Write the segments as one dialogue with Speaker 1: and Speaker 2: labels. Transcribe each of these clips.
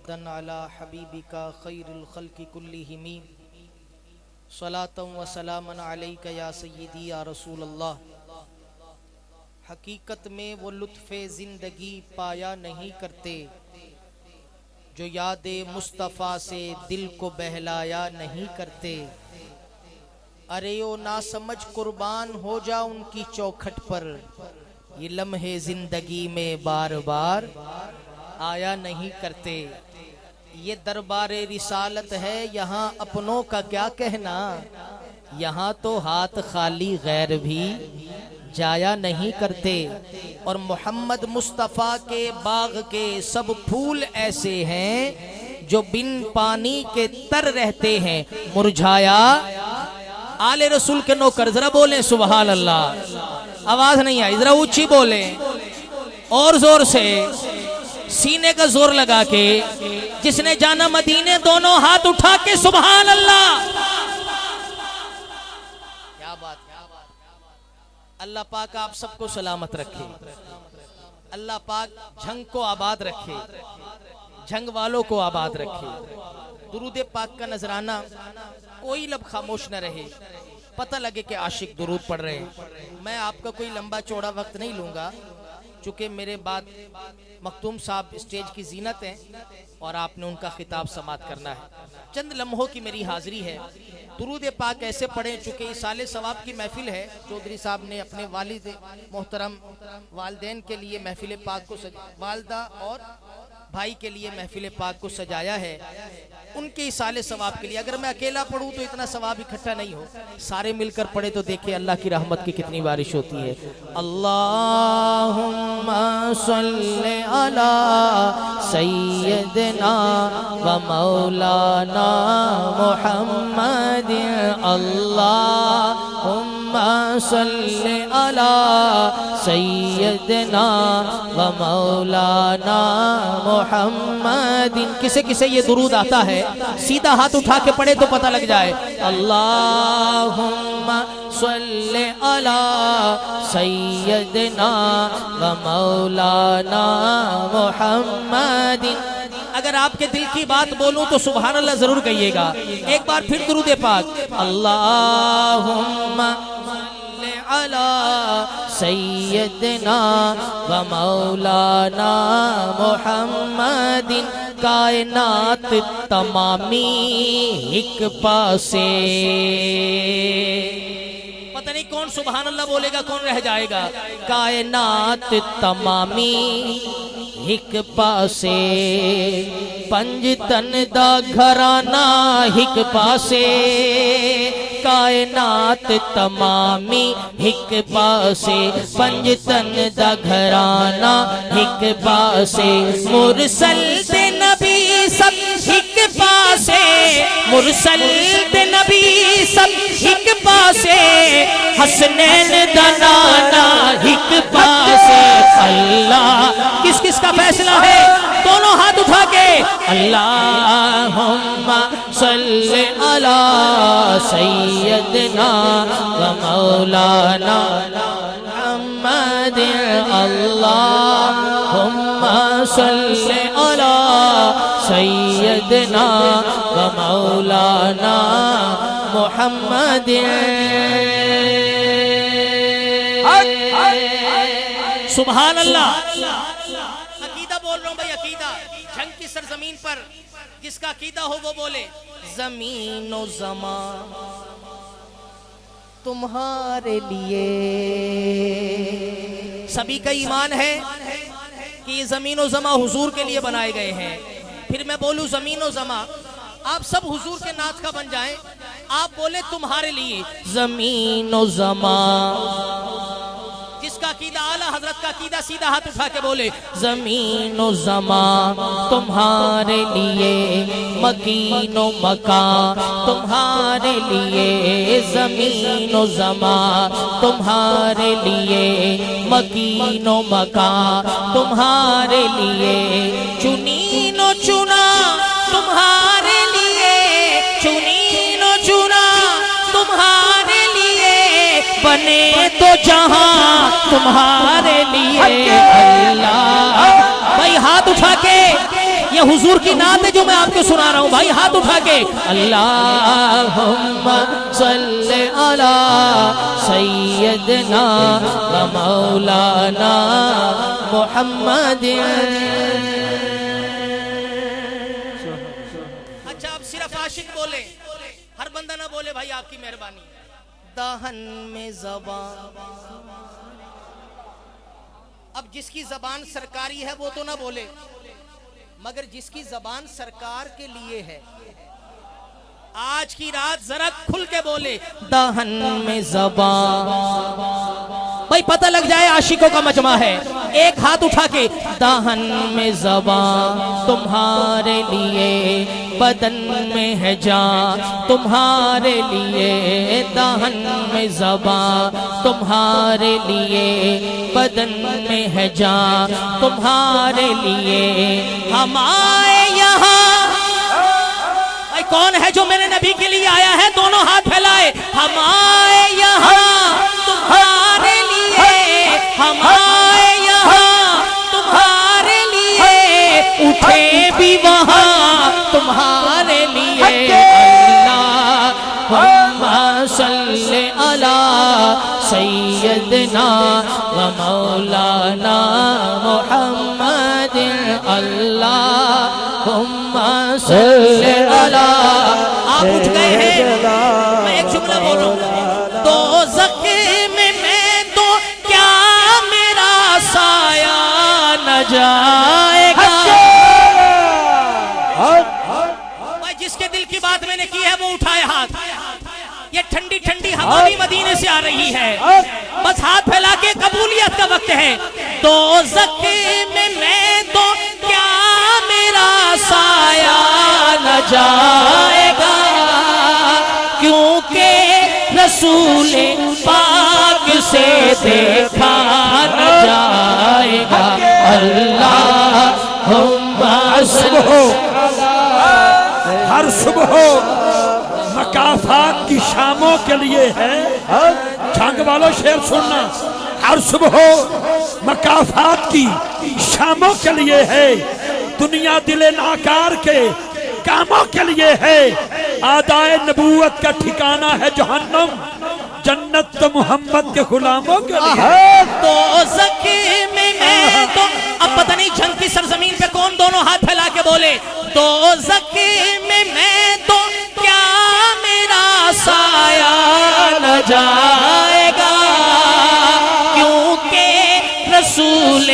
Speaker 1: دن علی حبیبک خیر الخلق کلہم صلاۃ و سلاما علیک یا سیدی یا رسول اللہ۔ حقیقت میں وہ لطف زندگی پایا نہیں کرتے جو یاد مصطفیٰ سے دل کو بہلایا نہیں کرتے۔ ارے او ناسمجھ قربان ہو جا ان کی چوکھٹ پر، یہ لمحے زندگی میں بار بار آیا نہیں کرتے۔ یہ دربار رسالت ہے، یہاں اپنوں کا کیا کہنا، یہاں تو ہاتھ خالی غیر بھی جایا نہیں کرتے۔ اور محمد مصطفیٰ کے باغ کے سب پھول ایسے ہیں جو بن پانی کے تر رہتے ہیں مرجھایا۔ آل رسول کے نوکر ذرا بولیں سبحان اللہ، آواز نہیں آئی، ذرا اونچی بولیں اور زور سے، سینے کا زور لگا کے، جس نے جانا مدینے دونوں ہاتھ اٹھا کے سبحان اللہ۔ کیا بات، اللہ پاک آپ سب کو سلامت رکھے، اللہ پاک جھنگ کو آباد رکھے، جھنگ والوں کو آباد رکھے۔ درود پاک کا نذرانہ کوئی لب خاموش نہ رہے، پتہ لگے کہ عاشق درود پڑھ رہے ہیں۔ میں آپ کا کوئی لمبا چوڑا وقت نہیں لوں گا، چونکہ میرے بعد مختوم صاحب اسٹیج کی زینت ہیں اور آپ نے ان کا خطاب سماعت کرنا ہے۔ چند لمحوں کی میری حاضری ہے۔ درود پاک ایسے پڑھیں چونکہ ایصال ثواب کی محفل ہے، چودھری صاحب نے اپنے والد محترم والدین کے لیے محفل پاک کو والدہ اور بھائی کے لیے محفل پاک کو سجایا ہے، ان کے ایصال ثواب کے لیے۔ اگر میں اکیلا پڑھوں تو اتنا ثواب اکٹھا نہیں ہو، سارے مل کر پڑھے تو دیکھیں اللہ کی رحمت کی کتنی بارش ہوتی ہے۔ اللہم صلی علی سیدنا و مولانا محمد، اللہم صلی علی سیدنا و مولانا محمد۔ کسے کسے یہ درود آتا ہے سیدھا ہاتھ اٹھا کے پڑھے تو پتہ لگ جائے۔ اللہم صلی علی سیدنا و مولانا محمد۔ اگر آپ کے دل کی بات بولوں تو سبحان اللہ ضرور کہیے گا۔ ایک بار پھر درود پاک، اللہم صلی علی سیدنا و مولانا محمد۔ کائنات تمامی ایک پاسے، پتہ نہیں کون سبحان اللہ بولے گا کون رہ جائے گا۔ کائنات تمامی ایک پاسے، پنج تن دا گھرانہ ایک پاسے، کائنات تمامی ایک پاسے، پنج تن دا گھرانہ ایک پاسے، مرسل تے نبی سب ایک پاسے، مرسل تے نبی سب ایک پاسے، حسنین دا نانا ایک پاسے۔ اللہ کس کس کا فیصلہ ہے؟ دونوں ہاتھ اٹھا کے اللہم صلی علی سیدنا و مولانا محمد، اللہم صلی علی سیدنا و مولانا محمد۔ سبحان اللہ۔ عقیدہ بول رہا ہوں بھائی، عقیدہ جنگ کی سرزمین پر جس کا عقیدہ ہو وہ بولے۔ زمین و زمان تمہارے لیے، سبھی کا ایمان ہے کہ یہ زمین و زمان حضور کے لیے بنائے گئے ہیں۔ پھر میں بولوں زمین و زمان، آپ سب حضور کے نعت کا بن جائیں، آپ بولے تمہارے لیے زمین و زمان۔ جس کا عقیدہ اعلیٰ حضرت کا عقیدہ سیدھا ہاتھ اٹھا کے بولے زمین و زمان تمہارے لیے، مکین و مکان تمہارے لیے، زمین و زمان تمہارے لیے، مکین و مکان تمہارے لیے، چنین و چنا تمہارے لیے، چنین و چنا تمہارے لیے، بنے تو جہاں تمہارے لیے۔ اللہ بھائی ہاتھ اٹھا کے یہ حضور کی نعت ہے جو میں آپ کو سنا رہا ہوں بھائی ہاتھ اٹھا کے اللہم صلی علی سیدنا و مولانا محمد. اچھا اب صرف عاشق بولے ہر بندہ نہ بولے بھائی آپ کی مہربانی. دہن میں زبان اب جس کی زبان سرکاری ہے وہ تو نہ بولے مگر جس کی زبان سرکار کے لیے ہے آج کی رات ذرا کھل کے بولے دہن میں زبان. بھائی پتہ لگ جائے عاشقوں کا مجمع ہے. ایک ہاتھ اٹھا کے دہن میں زبان تمہارے لیے بدن میں ہے جان تمہارے لیے دہن میں زبان تمہارے لیے بدن میں ہے جان تمہارے لیے ہم آئے یہاں. کون ہے جو میرے نبی کے لیے آیا ہے دونوں ہاتھ پھیلائے. ہم آئے یہاں تمہارے لیے ہم آئے یہاں تمہارے لیے اٹھے بھی وہاں تمہارے لیے. اللہم صلی علی سیدنا و مولانا محمد. اللہم صلی علی. آپ اٹھ گئے ہیں میں ایک جملہ بول رہا ہوں. دوزخ میں تو کیا میرا سایہ نہ جائے گا. بھائی جس کے دل کی بات میں نے کی ہے وہ اٹھائے ہاتھ. یہ ٹھنڈی ٹھنڈی ہوا بھی مدینے سے آ رہی ہے بس ہاتھ پھیلا کے قبولیت کا وقت ہے. دوزخ میں تو کیا میرا سایہ نہ جائے گا کیونکہ رسول پاک سے دیکھا نہ جائے گا. اللہم
Speaker 2: ہر صبح مکافات کی شاموں کے لیے ہے. جھنگ والوں شعر سننا. ہر صبح مکافات کی شاموں کے لیے ہے. دنیا دل ناکار کے کاموں کے لیے ہے. آدائے نبوت کا ٹھکانہ ہے جہنم جنت تو محمد کے غلاموں کے لیے.
Speaker 1: دوزخ میں تو اب پتہ نہیں جنگ کی سرزمین پہ کون دونوں ہاتھ پھیلا کے بولے دوزخ میں تو کیا میرا سایہ نہ جائے گا کیونکہ رسول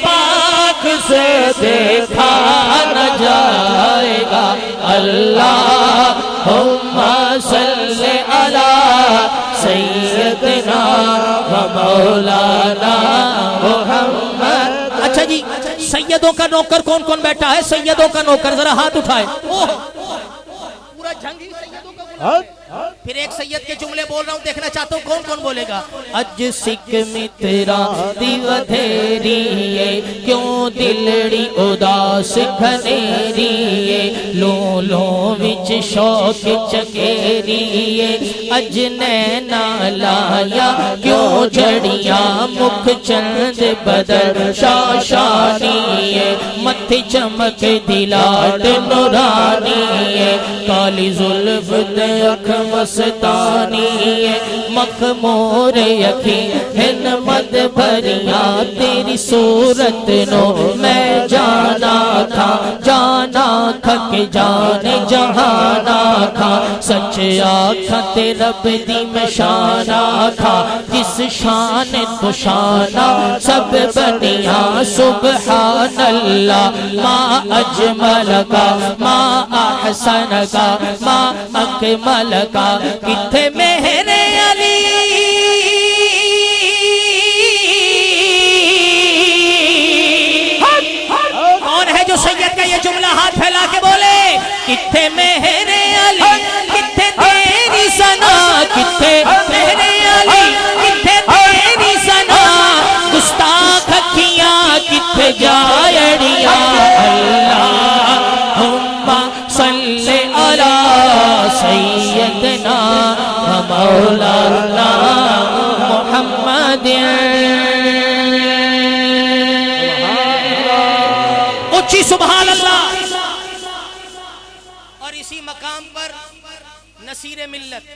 Speaker 1: پاک سے دیکھا نہ جائے گا. اللہم صلی علی سیدنا و مولانا محمد. اچھا جی سیدوں کا نوکر کون کون بیٹھا ہے؟ سیدوں کا نوکر ذرا ہاتھ اٹھائے. پورا جھنگ ہی سیدوں کا بولا. پھر ایک سید کے جملے بول رہا ہوں دیکھنا چاہتا ہوں کون کون بولے گا. اج سکھ مترا دیو دھیریے کیوں دلڑی اداس گھنیریے لو لو وچ شوق چکیریے اج نینا لایا کیوں جھڑیاں مکھ چند بدر شاشانیے متھی چمک دلاٹ نورانیے کالی زلف اکھ مستانی مخمور یکی ہن مد بھریاں تیری صورت نو میں جانا تھا کہ جان جہانا تھا سچ آکھا تے رب دی میں شانا تھا جس شان تو شانا سب بنیاں سبحان اللہ ما اجمل کا ما احسن کا ما اکمل کا کتھے مہر علی کون ہے جو سید کا یہ جملہ ہاتھ پھیلا کے بولے کتھے مہر علی کتھے تیری ثنا کتھے مہر علی کتھے تیری ثنا گستاخ اکھیاں کتھے جائڑیاں اللہم صلی علی سیدنا و مولانا محمد اچھی سبحان اللہ اور اسی مقام پر نصیر ملت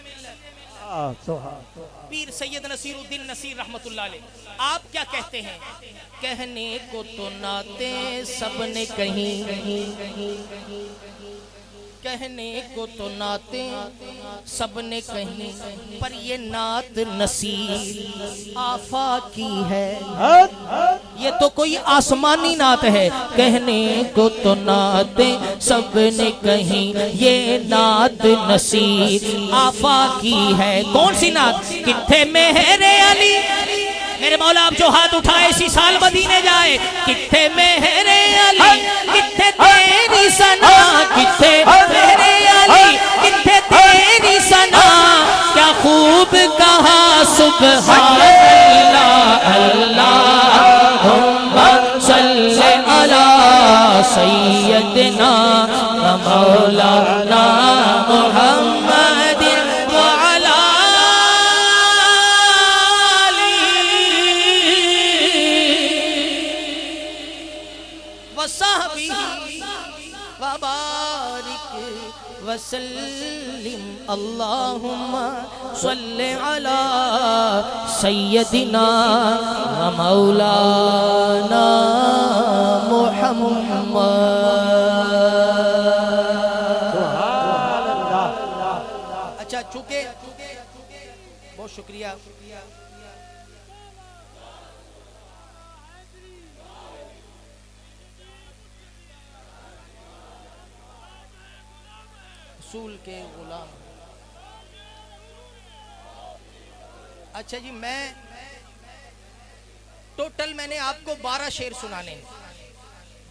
Speaker 1: پیر سید نصیر الدین نصیر رحمت اللہ علیہ آپ کیا کہتے ہیں؟ کہنے کو تو نعتیں سب نے کہیں، کہنے کو تو نعتیں سب نے کہیں، پر یہ نعت نصیر آفاقی ہے، یہ تو کوئی آسمانی نعت ہے۔ کہنے کو تو نعتیں سب نے کہیں، یہ نعت نصیر آفاقی ہے۔ کون سی نعت؟ کتھے مہر علی، میرے مولا آپ جو ہاتھ اٹھائے اسی سال مدینے جائے، کتھے مہر علی، کتھے تیری ثنا، کتھے مہر علی، کتھے تیری ثنا، کیا خوب کہا سبحان اللہ، اللہم صلی علی سیدنا مولانا محمد وعلی وصحبہ وبارک وسلم، اللہم صلی علی سیدنا مولانا محمد۔ اچھا چونکہ بہت شکریہ، رسول کے غلام۔ اچھا جی، میں ٹوٹل میں نے آپ کو 12 شعر سنانے ہیں،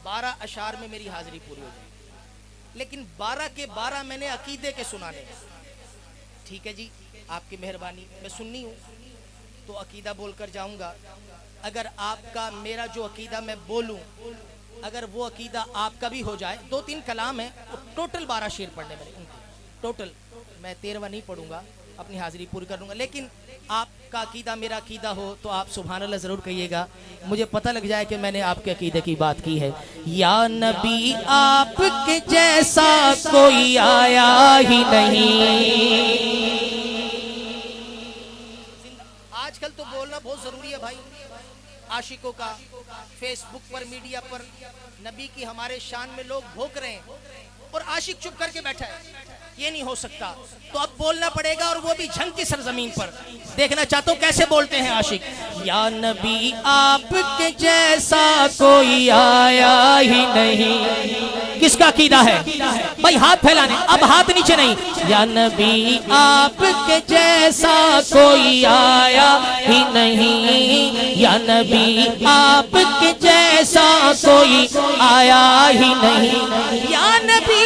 Speaker 1: 12 اشعار میں میری حاضری پوری ہو جائے، لیکن 12 کے 12 میں نے عقیدے کے سنانے ہیں۔ ٹھیک ہے جی، آپ کی مہربانی، میں سننی ہوں تو عقیدہ بول کر جاؤں گا۔ اگر آپ کا میرا جو عقیدہ میں بولوں اگر وہ عقیدہ آپ کا بھی ہو جائے، 2-3 کلام ہیں، ٹوٹل 12 شعر پڑھنے میں، ٹوٹل میں 13واں نہیں پڑھوں گا، اپنی حاضری پوری کر لوں گا، لیکن آپ کا عقیدہ میرا عقیدہ ہو تو آپ سبحان اللہ ضرور کہیے گا، مجھے پتہ لگ جائے کہ میں نے آپ کے عقیدے کی بات کی ہے۔ یا نبی آپ کے جیسا کوئی آیا ہی نہیں۔ آج کل تو بولنا بہت ضروری ہے بھائی، عاشقوں کا فیس بک پر، میڈیا پر نبی کی ہمارے شان میں لوگ بھوک رہے ہیں اور عاشق چپ کر کے بیٹھا ہے، یہ نہیں ہو سکتا، تو اب بولنا پڑے گا، اور وہ بھی جنگ کی سرزمین پر۔ دیکھنا چاہتا ہوں کیسے بولتے ہیں عاشق۔ یا نبی آپ کے جیسا کوئی آیا ہی نہیں۔ کس کا عقیدہ ہے بھائی؟ ہاتھ پھیلانے، اب ہاتھ نیچے نہیں۔ یا نبی آپ کے جیسا کوئی آیا ہی نہیں، یا نبی آپ کے جیسا کوئی آیا ہی نہیں، یا نبی